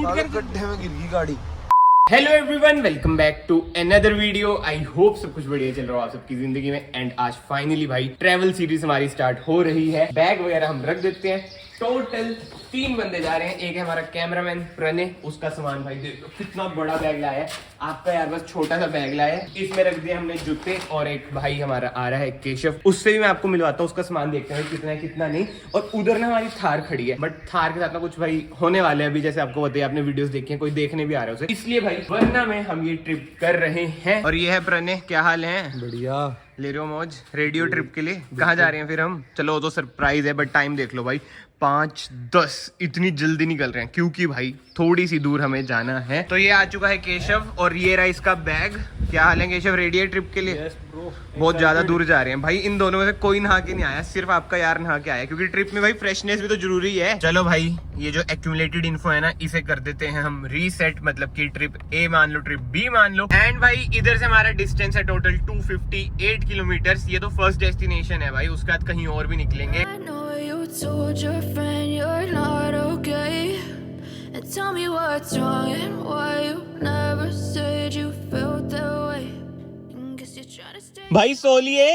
गड्ढे में गिर गई गाड़ी। Hello everyone, welcome back to another video. I hope सब कुछ बढ़िया चल रहा हो आप सबकी जिंदगी में। एंड आज फाइनली भाई ट्रैवल सीरीज हमारी स्टार्ट हो रही है। बैग वगैरह हम रख देते हैं। टोटल 3 बंदे जा रहे हैं। एक है हमारा कैमरामैन प्रणय, उसका सामान भाई देख लो कितना बड़ा बैग लाया है। आपका यार बस छोटा सा बैग लाया है। इसमें रख दिए हमने जूते। और एक भाई हमारा आ रहा है केशव, उससे भी मैं आपको मिलवाता हूँ, उसका सामान देखते हैं कितना है कितना नहीं। और उधर ना हमारी थार खड़ी है, बट थार के साथ ना कुछ भाई होने वाले हैं अभी, जैसे आपको बताया, आपने वीडियोस देखी हैं, कोई देखने भी आ रहा है उसे, इसलिए भाई वरना में हम ये ट्रिप कर रहे हैं। और ये है प्रणय, क्या हाल है? बढ़िया। ले रहे हो मौज रेडियो ट्रिप के लिए? कहाँ जा रहे हैं फिर हम? चलो वो तो सरप्राइज है, बट टाइम देख लो भाई, 5:10 इतनी जल्दी निकल रहे हैं क्योंकि भाई थोड़ी सी दूर हमें जाना है। तो ये आ चुका है केशव और ये रहा इसका बैग। क्या हाल है केशव, रेडी है ट्रिप के लिए? Yes, bro. बहुत ज्यादा दूर जा रहे हैं भाई। इन दोनों में से कोई नहा के नहीं आया, सिर्फ आपका यार नहा के आया, क्योंकि ट्रिप में भाई फ्रेशनेस भी तो जरूरी है। चलो भाई, ये जो एक्यूमुलेटेड इन्फो है ना, इसे कर देते हैं हम रीसेट, मतलब कि ट्रिप ए मान लो, ट्रिप बी मान लो। एंड भाई इधर से हमारा डिस्टेंस है टोटल 258 किलोमीटर। ये तो फर्स्ट डेस्टिनेशन है भाई, उसके बाद कहीं और भी निकलेंगे। Told your friend you're not okay, and tell me what's wrong and why you never said you felt that way. Guess you're trying to stay. भाई सो लिए,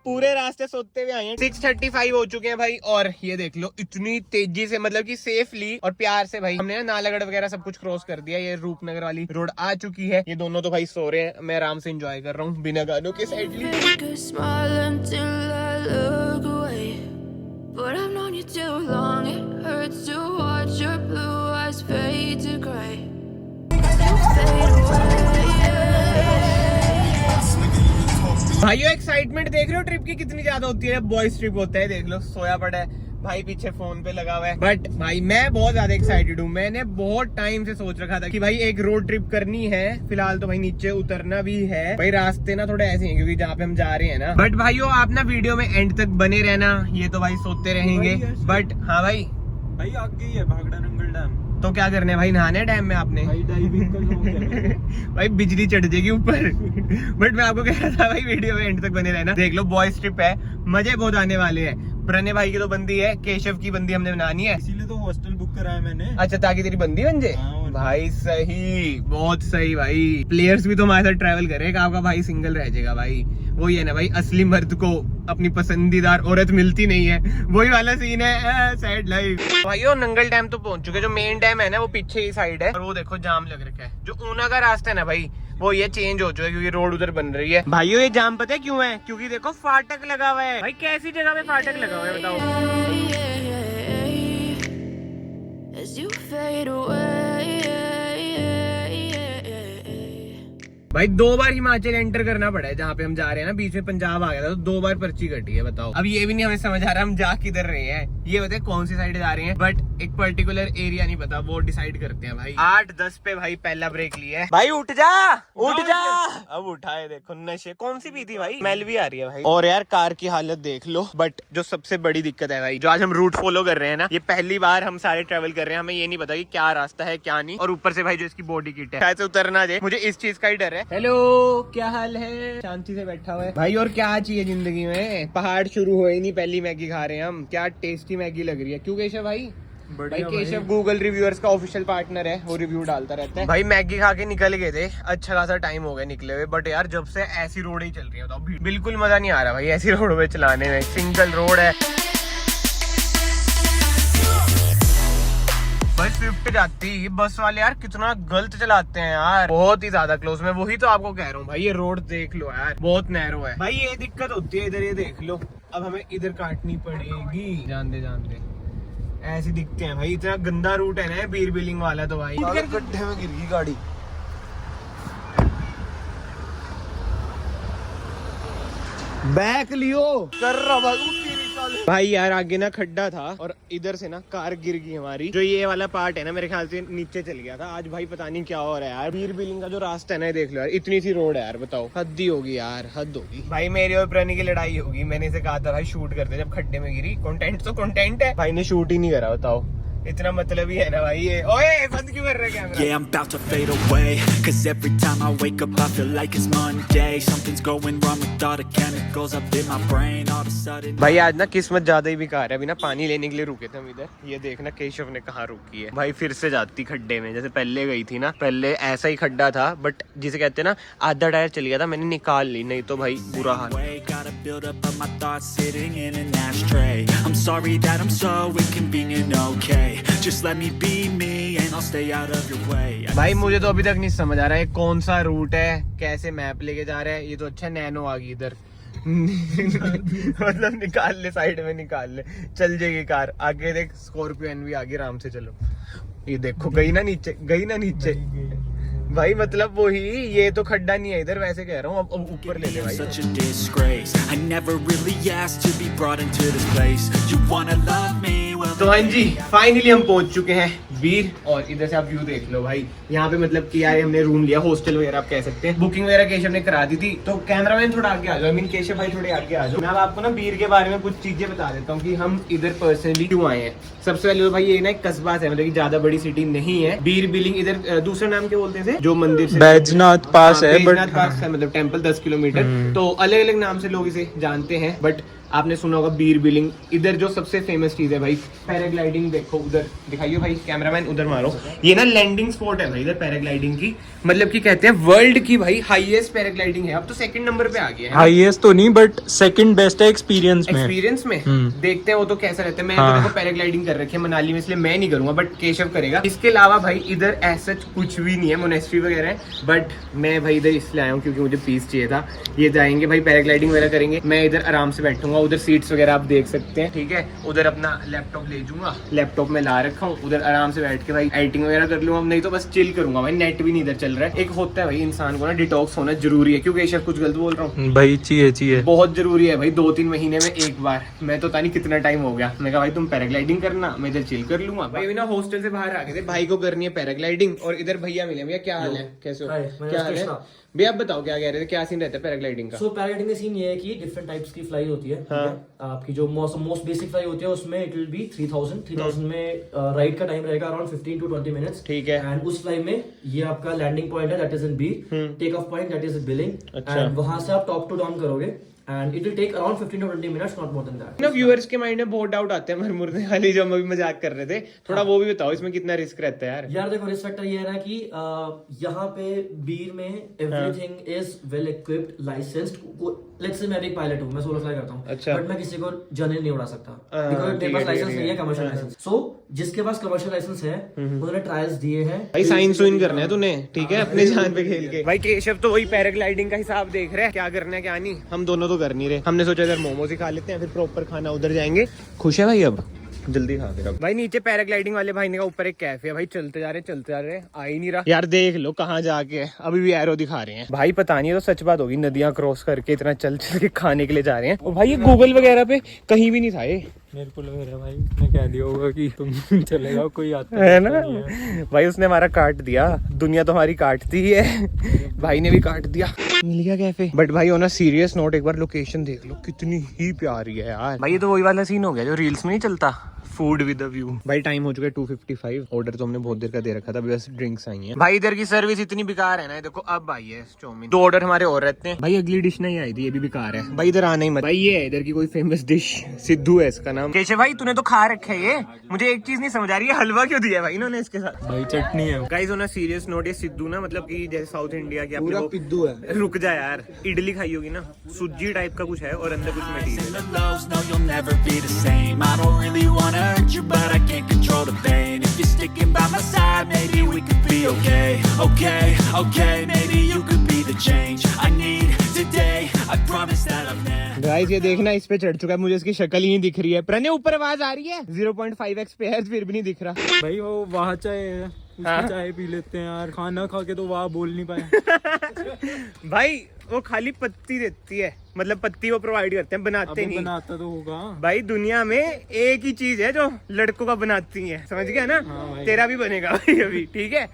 पूरे रास्ते सोते हुए आए हैं। 6:35 हो चुके हैं भाई। और ये देख लो इतनी तेजी से, मतलब कि सेफली और प्यार से भाई हमने ना नालागढ़ वगैरह सब कुछ क्रॉस कर दिया। ये रूपनगर वाली रोड आ चुकी है। ये दोनों तो भाई सो रहे हैं, मैं आराम से एंजॉय कर रहा हूँ बिना गानों के साइडली। Fake a smile until I look away, but I've known you too long. It hurts to watch your blue eyes fade to gray. You fade away. भाइयों एक्साइटमेंट देख रहे हो ट्रिप की कितनी ज्यादा होती है। बॉयज ट्रिप होता है, देख लो सोया पड़ा है भाई, पीछे फोन पे लगा हुआ है। बट भाई मैं बहुत ज्यादा एक्साइटेड हूँ। मैंने बहुत टाइम से सोच रखा था कि भाई एक रोड ट्रिप करनी है। फिलहाल तो भाई नीचे उतरना भी है भाई, रास्ते ना थोड़े ऐसे हैं क्योंकि जहाँ पे हम जा रहे हैं ना। बट भाइयों आप ना वीडियो में एंड तक बने रहना, ये तो भाई सोते रहेंगे। बट हाँ भाई आगे ही है भागड़ा नंगल डैम। तो क्या करना है भाई, नहाने डैम में आपने? भाई डाइविंग का शौक है। भाई बिजली चढ़ जाएगी ऊपर। बट मैं आपको कह रहा था भाई वीडियो में एंड तक बने रहना। देख लो बॉयज ट्रिप है, मजे बहुत आने वाले हैं। प्रणय भाई की तो बंदी है, केशव की बंदी हमने बनानी है, इसीलिए तो हॉस्टल बुक कराया मैंने। अच्छा ताकि तेरी बंदी बन जाए। हाँ, भाई सही, बहुत सही भाई। प्लेयर्स भी तो हमारे साथ ट्रैवल करेगा, आपका भाई सिंगल रह जाएगा भाई। वो ये ना भाई, असली मर्द को अपनी पसंदीदार औरत मिलती नहीं है, वही वाला सीन है। Sad life. भाइयों नंगल डैम तो पहुंच चुके। जो मेन डैम है ना वो पीछे ही साइड है। और वो देखो जाम लग रखा है। जो ऊना का रास्ता है ना भाई, वो ये चेंज हो चुका है क्योंकि रोड उधर बन रही है। भाइयों ये जाम पता है क्यों है? क्योंकि देखो फाटक लगा हुआ है। भाई कैसी जगह पे फाटक लगा हुआ है बताओ? As you fade away. भाई 2 बार हिमाचल एंटर करना पड़ा है जहाँ पे हम जा रहे हैं ना। बीच में पंजाब आ गया था तो 2 बार पर्ची कटी है। बताओ, अब ये भी नहीं हमें समझ आ रहा हम जा किधर रहे हैं। ये बताए कौन सी साइड जा रहे हैं, बट एक पर्टिकुलर एरिया नहीं पता, वो डिसाइड करते हैं भाई। 8:10 पे भाई पहला ब्रेक लिया है। भाई उठ जा, उठ जा। अब उठाए देखो, नशे कौन सी पी थी भाई? स्मेल भी आ रही है भाई। और यार कार की हालत देख लो। बट जो सबसे बड़ी दिक्कत है भाई, जो आज हम रूट फॉलो कर रहे हैं ना, ये पहली बार हम सारे ट्रेवल कर रहे हैं, हमें ये नहीं पता कि क्या रास्ता है क्या नहीं। और ऊपर से भाई जो इसकी बॉडी किट है, शायद से उतर ना जाए, मुझे इस चीज का ही डर है। हेलो, क्या हाल है? शांति से बैठा हुआ है भाई। और क्या चाहिए जिंदगी में? पहाड़ शुरू हुए ही नहीं, पहली मैगी खा रहे हैं हम। क्या टेस्टी मैगी लग रही है। क्यों केशव भाई? भाई केशव गूगल रिव्यूअर्स का ऑफिशियल पार्टनर है, वो रिव्यू डालता रहता है। भाई मैगी खा के निकल गए थे, अच्छा खासा टाइम हो गया निकले हुए। बट यार जब से ऐसी रोड ही चल रही है, बताओ बिल्कुल मजा नहीं आ रहा भाई ऐसी रोड पे चलाने में। सिंगल रोड है भाई, स्विफ्ट जाती। बस वाले यार कितना गलत चलाते हैं यार, बहुत ही ज्यादा क्लोज में। वही तो आपको कह रहा हूँ भाई, ये रोड देख लो यार, बहुत नैरो है भाई। ये दिक्कत होती है इधर, ये देख लो। अब हमें इधर काटनी पड़ेगी, जानते जानते ऐसे दिखते हैं भाई। इतना गंदा रूट है ना बीर बिलिंग वाला तो भाई। गड्ढे में गिर गई गाड़ी। बैक लियो कर रहा भाई यार आगे ना खड्डा था और इधर से ना कार गिर गई हमारी। जो ये वाला पार्ट है ना, मेरे ख्याल से नीचे चल गया था। आज भाई पता नहीं क्या हो रहा है यार। बीर बिलिंग का जो रास्ता है ना, देख लो यार, इतनी सी रोड है यार, बताओ हद ही होगी यार, हद होगी भाई। मेरी और प्रणय की लड़ाई होगी। मैंने इसे कहा था भाई शूट करते, जब खड्डे में गिरी। कंटेंट तो कंटेंट है भाई, ने शूट ही नहीं करा। बताओ इतना मतलब ही है ना भाई ये। ओए बंद क्यों कर रहे camera? Yeah, I'm about to fade away. Cause every time I wake up I feel like it's Monday. Something's going wrong with all the chemicals up in my brain. All of a sudden भाई आज ना किस्मत ज्यादा ही बेकार है। अभी ना पानी लेने के लिए रुके थे हम इधर। ये देखना केशव ने कहाँ रुकी है भाई। फिर से जाती खड्डे में जैसे पहले गई थी ना। पहले ऐसा ही खड्डा था बट जिसे कहते हैं ना आधा टायर चल गया था, मैंने निकाल ली, नहीं तो भाई बुरा हाल। gotta build up of my thoughts sitting in an ashtray. I'm sorry that I'm so inconvenient, okay? Just let me be me and I'll stay out of your way. भाई मुझे तो अभी तक नहीं समझ आ रहा है कौन सा रूट है, कैसे मैप लेके जा रहा है। ये तो अच्छा नैनो आ गई इधर। मतलब निकाल ले, साइड में निकाल ले, चल जाएगी कार। आगे देख स्कॉर्पियो एनवी आगे, आराम से चलो। ये देखो गई ना नीचे, गई ना नीचे भाई। मतलब वही, ये तो खड्डा नहीं है इधर, वैसे कह रहा हूँ। अब ऊपर ले ले भाई। Such a disgrace. I never really asked to be brought into this place. You wanna love me? Well, तो हाँ जी, फाइनली हम पहुंच चुके हैं बीर। और इधर से आप व्यू देख लो भाई। यहाँ पे मतलब किया है हमने, रूम लिया, हॉस्टल वगैरह आप कह सकते हैं। बुकिंग वगैरह केशव ने करा दी थी। तो कैमरामैन थोड़ा आगे आ जाओ, केशव भाई थोड़े आगे आ जाओ। मैं अब आपको ना बीर के बारे में कुछ चीजें बता देता हूँ कि हम इधर पर्सनली क्यों आए हैं। सबसे पहले तो भाई ये ना एक कस्बा है, मतलब कि ज्यादा बड़ी सिटी नहीं है। बीर बिलिंग इधर दूसरा नाम क्या बोलते थे जो मंदिर से, बैजनाथ पास है, बैजनाथ पास है, मतलब टेम्पल 10 किलोमीटर। तो अलग अलग नाम से लोग इसे जानते हैं बट आपने सुना होगा बीर बिलिंग। इधर जो सबसे फेमस चीज है भाई पैराग्लाइडिंग। देखो उधर दिखाइए भाई, कैमरामैन उधर मारो। ये ना लैंडिंग स्पॉट है भाई इधर पैराग्लाइडिंग की। मतलब कि कहते हैं वर्ल्ड की भाई हाईएस्ट पैराग्लाइडिंग है। अब तो सेकंड नंबर पे आ गया है। हाईएस्ट तो नहीं बट सेकंड बेस्ट है एक्सपीरियंस में। एक्सपीरियंस में देखते हैं वो तो कैसा रहता है। मैं तो देखो पैराग्लाइडिंग कर रखी है मनाली में, इसलिए मैं नहीं करूंगा बट केशव करेगा। इसके अलावा भाई इधर ऐसा कुछ भी नहीं है, मोनेस्ट्री वगैरह है। बट मैं भाई इधर इसलिए आया हूँ क्योंकि मुझे पीस चाहिए था। ये जाएंगे भाई पैराग्लाइडिंग वगैरह करेंगे, मैं इधर आराम से बैठूंगा। उधर सीट्स वगैरह आप देख सकते हैं, ठीक है। उधर अपना लैपटॉप ले जाऊंगा, लैपटॉप में ला रखा हूँ। उधर आराम से बैठ के भाई एडिटिंग वगैरह कर लूंगा, नहीं तो बस चिल करूंगा भाई। नेट भी नहीं इधर चल रहा है। एक होता है भाई इंसान को ना डिटॉक्स होना जरूरी है। क्योंकि केशव कुछ गलत बोल रहा हूँ भाई? चाहिए बहुत जरूरी है भाई। 2-3 महीने में एक बार। मैं तो नहीं कितना टाइम हो गया। मैं कहा भाई तुम पैराग्लाइडिंग करना, मैं इधर चिल कर लूंगा भाई। ना हॉस्टल से बाहर आ गए थे, भाई को करनी है पैराग्लाइडिंग। और इधर भैया मिले। भैया क्या हाल है, कैसे हो, क्या हाल है भैया? आप बताओ क्या कह रहे थे, क्या सीन रहता है पैराग्लाइडिंग का? सो पैराग्लाइडिंग का सीन ये है कि डिफरेंट टाइप्स की फ्लाई होती है। ठीक है? आपकी जो मोस्ट बेसिक फ्लाई होती है उसमें इट विल बी 3000 में राइड का टाइम रहेगा अराउंड 15 to 20 मिनट्स। ठीक है। एंड उस फ्लाई में ये आपका लैंडिंग पॉइंट है, that is in Bir. Take off point that is Billing. And वहां से आप टॉप टू डाउन करोगे and it will take around 15 to 20 minutes, not more than that. ना व्यूअर्स के माइंड में बहुत डाउट आते हैं मरमुरने वाली, जो हम अभी मजाक कर रहे थे। थोड़ा वो भी बताओ इसमें कितना रिस्क रहता है यार? यार देखो रिस्क फैक्टर ये है ना कि यहाँ पे बीर में everything is well equipped, licensed. Let's say मैं भी एक पायलट हूँ, मैं सोलो फ्लाई करता हूँ। अच्छा। बट मैं किसी को जनरल नहीं उड़ा सकता बिकॉज़ मेरे पास लाइसेंस नहीं है, कमर्शियल लाइसेंस। सो जिसके पास कमर्शियल लाइसेंस है उन्होंने ट्रायल्स दिए हैं भाई। साइंस सुइन करना है तूने, ठीक है, अपने जान पे खेल के। भाई केशव तो वही पैराग्लाइडिंग का हिसाब देख रहे हैं, क्या करना है क्या नहीं। हम दोनों तो कर नहीं रहे। हमने सोचा इधर मोमोज ही खा लेते हैं, फिर प्रॉपर खाना उधर जाएंगे। खुश है भाई? अब जल्दी खा के भाई। नीचे पैराग्लाइडिंग वाले भाई ने का ऊपर एक कैफे है भाई। चलते जा रहे आ ही नहीं रहा यार। देख लो कहाँ जाके है, अभी भी एरो दिखा रहे हैं भाई। पता नहीं, तो सच बात होगी, नदियां क्रॉस करके इतना चल के खाने के लिए जा रहे हैं। और भाई ये गूगल वगैरह पे कहीं भी नहीं था ये। मेरे को लग रहा है भाई उसने कह दिया होगा कि तुम चले जाओ, कोई आता है ना भाई। उसने हमारा काट दिया, दुनिया तो हमारी काटती ही है। भाई ने भी काट दिया। मिल गया कैफे। बट भाई ऑन अ सीरियस नोट एक बार लोकेशन देख लो, कितनी ही प्यारी है यार भाई। ये तो वही वाला सीन हो गया जो रील्स में नहीं चलता, फूड विद अ व्यू। भाई टाइम हो चुका है 2:55। ऑर्डर तो हमने बहुत देर का दे रखा था, बस ड्रिंक्स आई हैं। भाई इधर की सर्विस इतनी बेकार है ना, देखो अब आई है चाउमीन। 2 ऑर्डर हमारे और रहते हैं भाई। अगली डिश नहीं आई थी, ये भी बेकार है भाई। इधर आना ही मत भाई। ये है इधर की कोई फेमस डिश, सिद्धू है इसका नाम। केशव भाई तूने तो खा रखा है ये, मुझे एक चीज नहीं समझ आ रही है, हलवा क्यों दिया भाई इन्होंने इसके साथ? भाई चटनी है। Guys on a serious note, ये सिद्धू ना मतलब कि जैसे साउथ इंडिया की पूरा पिद्दू है। रुक जा यार, इडली खाई होगी ना, सूजी टाइप का कुछ है और अंदर कुछ material. the lows, no, you'll never be the same. I don't really wanna hurt you, but I can't control the pain. If you're sticking by my side, maybe we could be okay. Okay, maybe you could be the change I need today. I promise that I've never. Guys ये देखना, इस पे चढ़ चुका है, मुझे इसकी शक्ल ही नहीं दिख रही है। प्रणय ऊपर आवाज आ रही है, 0.5x पे है, फिर भी नहीं दिख रहा भाई वो वहाँ चाय है, उसकी हाँ? चाय पी लेते हैं यार। खाना खा के तो वहाँ बोल नहीं पाए। भाई वो खाली पत्ती देती है, मतलब पत्ती वो प्रोवाइड करते हैं, बनाते नहीं। बनाता तो होगा भाई। दुनिया में एक ही चीज है जो लड़कों का बनाती है, समझ गया ना? हाँ भाई। तेरा भी बनेगा भाई अभी, ठीक है।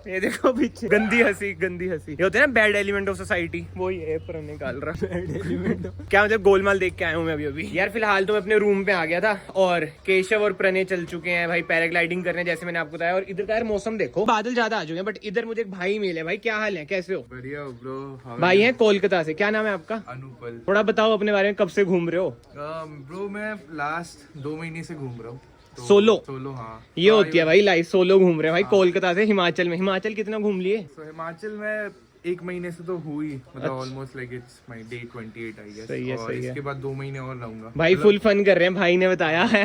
ये देखो पीछे गंदी हंसी ये होते हैं ना बैड एलिमेंट ऑफ सोसाइटी, वो ये पर निकाल रहा बैड एलिमेंट क्या मतलब गोलमाल देख के आया हूँ मैं अभी यार। फिलहाल तो मैं अपने रूम पे आ गया था और केशव और प्रणय चल चुके हैं भाई पैराग्लाइडिंग करने, जैसे मैंने आपको बताया। और इधर का यार मौसम देखो, बादल ज्यादा आ चुके हैं, बट इधर मुझे एक भाई मिले। भाई क्या हाल है, कैसे हो? बढ़िया ब्रो। भाई हैं कोलकाता से, क्या नाम है आपका? अनुपल। थोड़ा बताओ अपने बारे में, कब से घूम रहे हो? ब्रो मैं लास्ट 2 महीने से घूम रहा हूँ। सोलो? हाँ। ये होती है भाई लाइफ, सोलो घूम रहे हैं भाई। कोलकाता से हिमाचल में, हिमाचल कितना घूम लिए? हिमाचल में 1 महीने से तो हुई, मतलब almost like it's my day 28 I guess. सही है, और सही है। इसके बाद 2 महीने और रहूंगा भाई फुल फन कर रहे हैं, भाई ने बताया है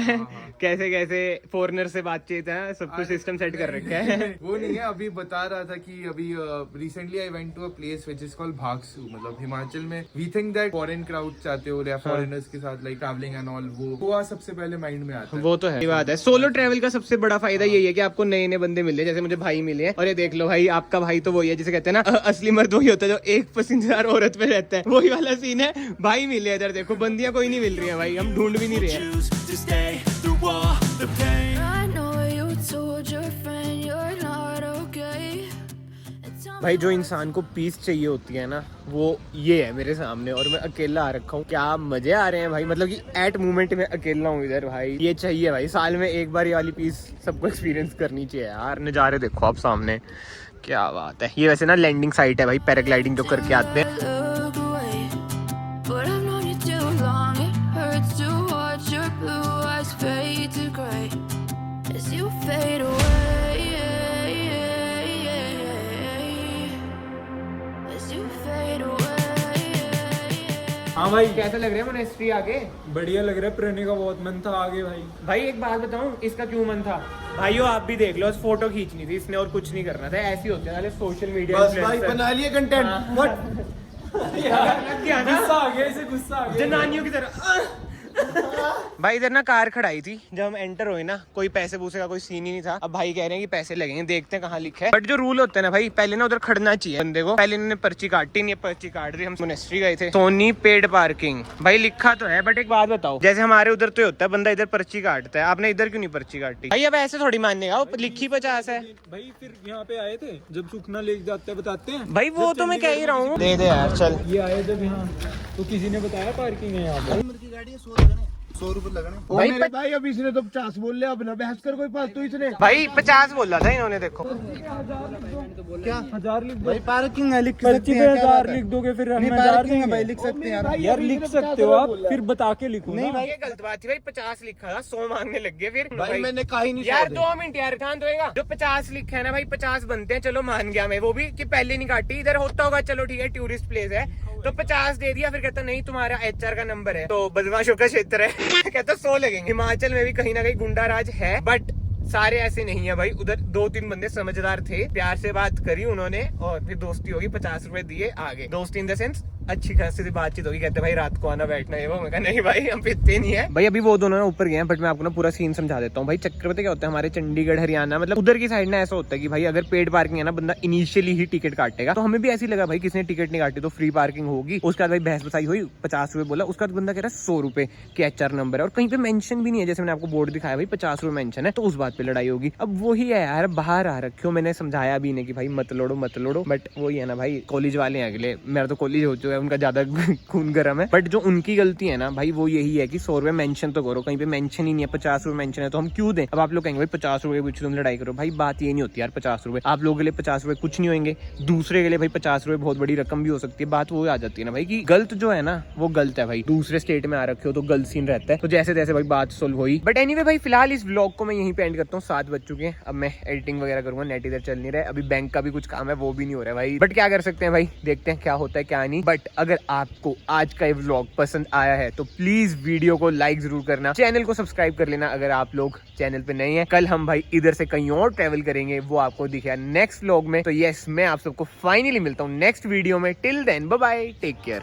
कैसे कैसे फॉरेनर से बातचीत है, सब कुछ सिस्टम सेट कर रखा है। वो नहीं है, अभी बता रहा था कि अभी recently I went to a place which is called Bhagsu. मतलब हिमाचल में we think that foreign crowd चाहते हो या फॉरेनर्स के साथ लाइक ट्रैवलिंग एंड ऑल, वो सबसे पहले माइंड में आता है। वो तो है, बात है। सोलो ट्रैवल का सबसे बड़ा फायदा यही है कि आपको नए नए बंदे मिल रहे हैं, जैसे मुझे भाई मिले हैं। और ये देख लो भाई, आपका भाई तो वही है जिसे कहते हैं ना असली मर्द वही होता है जो एक पसंदीदार औरत पे रहता है, वही वाला सीन है। भाई मिले इधर देखो, बंदियां कोई नहीं मिल रही है भाई, हम ढूंढ भी नहीं रहे हैं। Choose to stay through all the pain. I know you told your friend you're not okay. And tell me भाई जो इंसान को पीस चाहिए होती है ना, वो ये है मेरे सामने, और मैं अकेला आ रखा हूँ। क्या मजे आ रहे हैं भाई, मतलब कि एट मोमेंट में अकेला हूँ इधर भाई। ये चाहिए भाई, साल में एक बार ये वाली पीस सबको एक्सपीरियंस करनी चाहिए यार। नज़ारे देखो आप सामने, क्या बात है। ये वैसे ना लैंडिंग साइट है भाई, पैराग्लाइडिंग जो करके आते हैं। look away, but I've known you too long. It hurts to watch your blue eyes fade to gray as you fade away. As you fade away. हाँ भाई, कैसा लग रहा है मोनेस्ट्री आगे? बढ़िया लग रहा है। प्रणय का बहुत मन था आगे भाई। भाई एक बात बताऊं, इसका क्यों मन था? भाइयों आप भी देख लो, फोटो खींचनी थी इसने और कुछ नहीं करना था। ऐसे होते हैं सोशल मीडिया बस भाई बना लिए कंटेंट। गुस्सा आ गया, इसे गुस्सा आ गया। जनानियों की तरह। भाई इधर ना कार खड़ाई थी, जब हम एंटर हुए ना कोई पैसे पूसे का कोई सीन ही नहीं था। अब भाई कह रहे हैं कि पैसे लगेंगे, देखते हैं कहाँ लिखा है। बट जो रूल होते हैं ना भाई, पहले ना उधर खड़ना चाहिए बंदे को। पहले इन्होंने पर्ची काटी नहीं, पर्ची काट दी। हम मोनेस्ट्री गए थे, सोनी पेड पार्किंग भाई लिखा तो है, बट एक बात बताओ, जैसे हमारे उधर तो होता है बंदा इधर पर्ची काटता है, आपने इधर क्यों नहीं पर्ची काटी? भाई अब ऐसे थोड़ी मानने का, लिखी 50 है। भाई फिर यहाँ पे आए थे जब सुखना लेके जाते हैं, बताते हैं भाई वो तो मैं कह ही रहा हूँ, दे दे यार चल। ये आए जब यहाँ, तो किसी ने बताया पार्किंग है यहाँ पर। 100 रुपए लगने भाई भाई। अब इसने तो 50 बोल लिया, अब ना बहस कर कोई फालतू इसने। भाई 50 बोल रहा था इन्होंने, देखो क्या 1000 लिख दो भाई, पार्किंग है, लिख पर्ची पे 1000 लिख दोगे, फिर हम 1000 देंगे भाई, लिख सकते हैं यार। लिख सकते हो आप, फिर बता के लिखो नहीं ना। भाई ये गलत बात थी भाई, 50 लिखा था, 100 मांगने लग गए फिर। भाई मैंने कहा ही नहीं यार 2 मिनट यार, ध्यान दोएगा। जो 50 लिखा है ना भाई, 50 बनते हैं, चलो मान गया मैं, वो भी कि पहले नहीं काटी, इधर होता होगा, चलो ठीक है टूरिस्ट प्लेस है तो 50 दे दिया। फिर कहता नहीं तुम्हारा HR का नंबर है, तो बदमाशों का क्षेत्र है। कहता 100 लगेंगे। हिमाचल में भी कहीं ना कहीं गुंडा राज है, बट सारे ऐसे नहीं है भाई। उधर 2-3 बंदे समझदार थे, प्यार से बात करी उन्होंने और फिर दोस्ती होगी, 50 रुपए दिए आगे। दोस्ती इन द सेंस अच्छी खासी सी बातचीत होगी। कहते भाई रात को आना बैठना है, वो मैं कहा नहीं भाई हम पीते नहीं है भाई। अभी वो दोनों ना ऊपर गए हैं, बट मैं आपको ना पूरा सीन समझा देता हूँ भाई। चक्कर पता क्या होता है, हमारे चंडीगढ़ हरियाणा मतलब उधर की साइड ना ऐसा होता है कि भाई अगर पेड पार्किंग है ना, बंदा इनिशियली ही टिकट काटेगा। तो हमें भी ऐसी लगा भाई किसी ने टिकट नहीं काटी तो फ्री पार्किंग होगी। उसके बाद भाई बहस बसाई हुई, 50 रुपए बोला। उसके बाद बंदा कह रहा है 100 रुपए के HR नंबर है, और कहीं पे मेंशन भी नहीं है, जैसे मैंने आपको बोर्ड दिखाया भाई 50 रुपए मेंशन है, तो उस बात पे लड़ाई होगी। अब वही है यार, बाहर आ रखे हो, मैंने समझाया भी नहीं कि भाई मत लोड़ो, बट वही है ना भाई, कॉलेज वाले हैं अगले, मेरा तो कॉलेज हो चुका है, उनका ज्यादा खून गर्म है। बट जो उनकी गलती है ना भाई, वो यही है कि 100 रुपए मेंशन तो करो, कहीं पे मेंशन ही नहीं है, 50 रुपए मेंशन है तो हम क्यों दें? अब आप लोग कहेंगे भाई 50 रुपए के पीछे तुम लड़ाई करो। भाई बात ये नहीं होती यार, 50 रुपए आप लोगों के लिए 50 रुपए कुछ नहीं होंगे, दूसरे के लिए भाई 50 रुपए बहुत बड़ी रकम भी हो सकती है। बात वो आ जाती है ना भाई कि गलत जो है ना वो गलत है भाई। दूसरे स्टेट में आ रखे हो तो गलत सीन रहता है, तो जैसे तैसे भाई बात सोल्व हुई। बट एनीवे भाई फिलहाल इस व्लॉग को मैं यहीं पे एंड करता हूँ, 7 बज चुके हैं। अब मैं एडिटिंग वगैरह करूंगा, नेट इधर चल नहीं रहा है, अभी बैंक का भी कुछ काम है वो भी नहीं हो रहा है भाई, बट क्या कर सकते हैं भाई, देखते हैं क्या होता है क्या नहीं। बट अगर आपको आज का ये व्लॉग पसंद आया है तो प्लीज वीडियो को लाइक जरूर करना, चैनल को सब्सक्राइब कर लेना अगर आप लोग चैनल पे नए हैं। कल हम भाई इधर से कहीं और ट्रेवल करेंगे, वो आपको दिखेगा नेक्स्ट व्लॉग में। तो यस, मैं आप सबको फाइनली मिलता हूँ नेक्स्ट वीडियो में। Till then bye bye, take care.